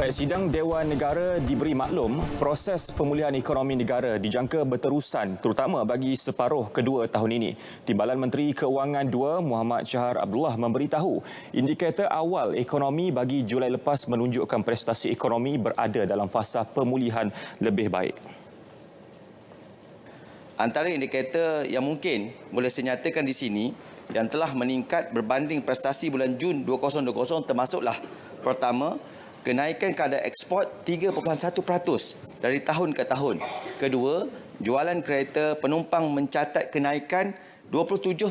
Baik, sidang Dewan Negara diberi maklum proses pemulihan ekonomi negara dijangka berterusan terutama bagi separuh kedua tahun ini. Timbalan Menteri Keuangan 2 Muhammad Shahar Abdullah memberitahu indikator awal ekonomi bagi Julai lepas menunjukkan prestasi ekonomi berada dalam fasa pemulihan lebih baik. Antara indikator yang mungkin boleh saya nyatakan di sini yang telah meningkat berbanding prestasi bulan Jun 2020 termasuklah pertama, kenaikan kadar ekspor 3.1% dari tahun ke tahun. Kedua, jualan kereta penumpang mencatat kenaikan 27.3%.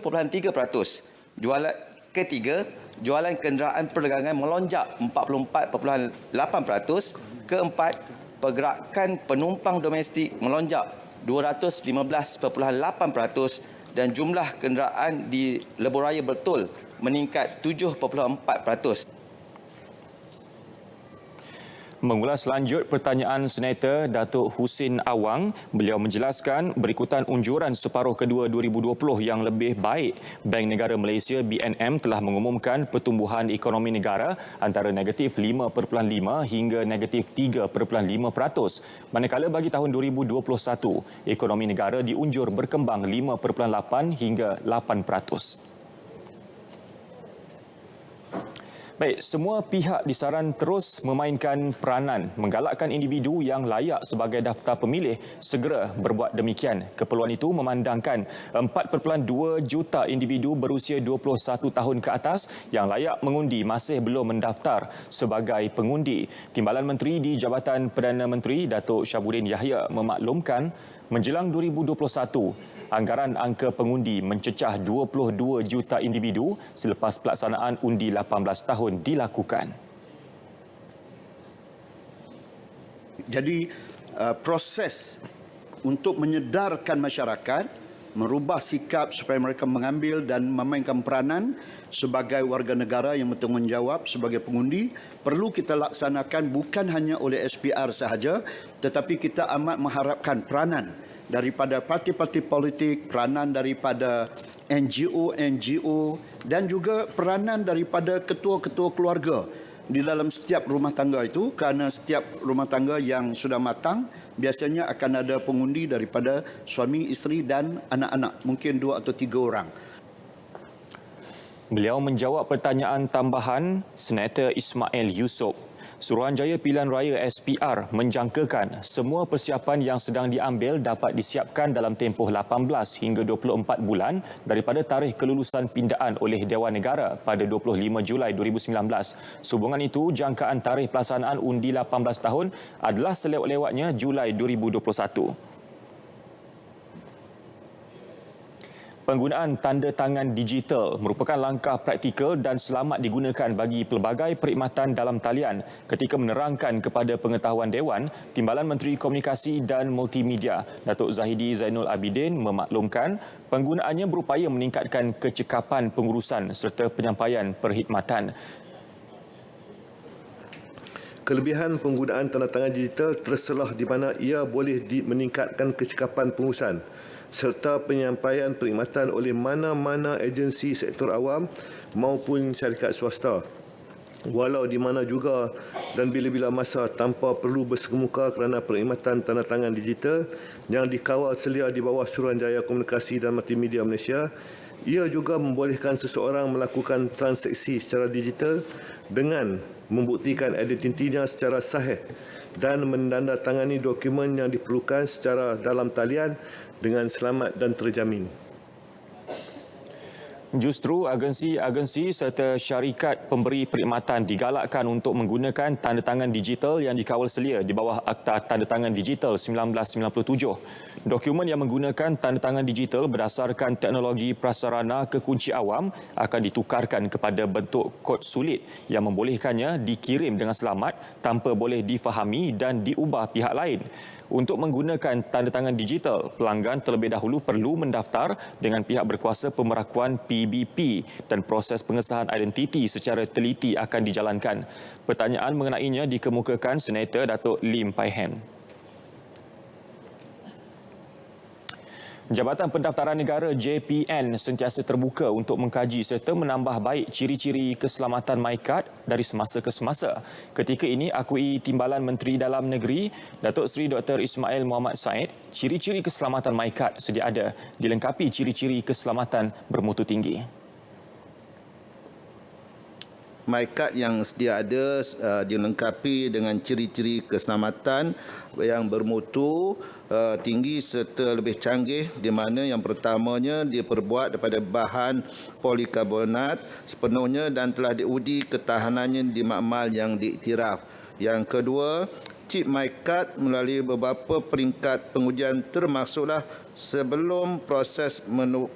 Ketiga, jualan kenderaan perdagangan melonjak 44.8%. Keempat, pergerakan penumpang domestik melonjak 215.8% dan jumlah kenderaan di lebuh raya Bertul meningkat 7.4%. Mengulas lanjut pertanyaan Senator Datuk Husin Awang, beliau menjelaskan berikutan unjuran separuh kedua 2020 yang lebih baik, Bank Negara Malaysia BNM telah mengumumkan pertumbuhan ekonomi negara antara negatif 5.5 hingga negatif 3.5%. Manakala bagi tahun 2021, ekonomi negara diunjur berkembang 5.8 hingga 8%. Baik, semua pihak disaran terus memainkan peranan menggalakkan individu yang layak sebagai daftar pemilih segera berbuat demikian. Keperluan itu memandangkan 4.2 juta individu berusia 21 tahun ke atas yang layak mengundi masih belum mendaftar sebagai pengundi. Timbalan Menteri di Jabatan Perdana Menteri Datuk Syabuddin Yahya memaklumkan menjelang 2021, anggaran angka pengundi mencecah 22 juta individu selepas pelaksanaan undi 18 tahun dilakukan. Jadi proses untuk menyedarkan masyarakat, merubah sikap supaya mereka mengambil dan memainkan peranan sebagai warga negara yang bertanggungjawab sebagai pengundi perlu kita laksanakan bukan hanya oleh SPR sahaja, tetapi kita amat mengharapkan peranan daripada parti-parti politik, peranan daripada NGO dan juga peranan daripada ketua-ketua keluarga di dalam setiap rumah tangga itu, kerana setiap rumah tangga yang sudah matang biasanya akan ada pengundi daripada suami, isteri dan anak-anak, mungkin 2 atau 3 orang. Beliau menjawab pertanyaan tambahan Senator Ismail Yusof. Suruhanjaya Pilihan Raya SPR menjangkakan semua persiapan yang sedang diambil dapat disiapkan dalam tempoh 18 hingga 24 bulan daripada tarikh kelulusan pindaan oleh Dewan Negara pada 25 Julai 2019. Sehubungan itu, jangkaan tarikh pelaksanaan undi 18 tahun adalah selewat-lewatnya Julai 2021. Penggunaan tanda tangan digital merupakan langkah praktikal dan selamat digunakan bagi pelbagai perkhidmatan dalam talian. Ketika menerangkan kepada pengetahuan Dewan, Timbalan Menteri Komunikasi dan Multimedia Datuk Zahidi Zainul Abidin memaklumkan penggunaannya berupaya meningkatkan kecekapan pengurusan serta penyampaian perkhidmatan. Kelebihan penggunaan tanda tangan digital terselah di mana ia boleh meningkatkan kecekapan pengurusan serta penyampaian perkhidmatan oleh mana-mana agensi sektor awam maupun syarikat swasta, walau di mana juga dan bila-bila masa tanpa perlu bersekemuka kerana perkhidmatan tanda tangan digital yang dikawal selia di bawah Suruhanjaya Komunikasi dan Multimedia Malaysia. Ia juga membolehkan seseorang melakukan transaksi secara digital dengan membuktikan identitinya secara sahih dan menandatangani dokumen yang diperlukan secara dalam talian dengan selamat dan terjamin. Justru agensi-agensi serta syarikat pemberi perkhidmatan digalakkan untuk menggunakan tanda tangan digital yang dikawal selia di bawah Akta Tanda Tangan Digital 1997. Dokumen yang menggunakan tanda tangan digital berdasarkan teknologi prasarana kekunci awam akan ditukarkan kepada bentuk kod sulit yang membolehkannya dikirim dengan selamat tanpa boleh difahami dan diubah pihak lain. Untuk menggunakan tanda tangan digital, pelanggan terlebih dahulu perlu mendaftar dengan pihak berkuasa pemerakuan PBP dan proses pengesahan identiti secara teliti akan dijalankan. Pertanyaan mengenainya dikemukakan Senator Datuk Lim Pai Hen. Jabatan Pendaftaran Negara JPN sentiasa terbuka untuk mengkaji serta menambah baik ciri-ciri keselamatan MyKad dari semasa ke semasa. Ketika ini, akui Timbalan Menteri Dalam Negeri, Datuk Seri Dr. Ismail Muhammad Said, ciri-ciri keselamatan MyKad sedia ada, dilengkapi ciri-ciri keselamatan bermutu tinggi. MyKad yang sedia ada dilengkapi dengan ciri-ciri keselamatan yang bermutu tinggi serta lebih canggih, di mana yang pertamanya dia terbuat daripada bahan polikarbonat sepenuhnya dan telah diuji ketahanannya di makmal yang diiktiraf. Yang kedua, chip MyKad melalui beberapa peringkat pengujian termasuklah sebelum proses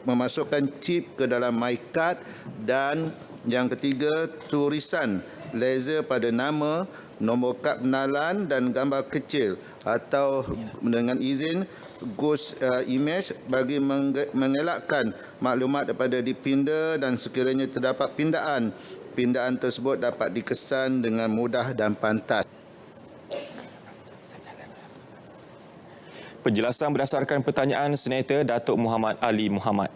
memasukkan chip ke dalam MyKad, dan yang ketiga, tulisan laser pada nama, nombor kad pengenalan dan gambar kecil atau dengan izin ghost image bagi mengelakkan maklumat daripada dipinda, dan sekiranya terdapat pindaan tersebut dapat dikesan dengan mudah dan pantas. Penjelasan berdasarkan pertanyaan Senator Datuk Muhammad Ali Muhammad.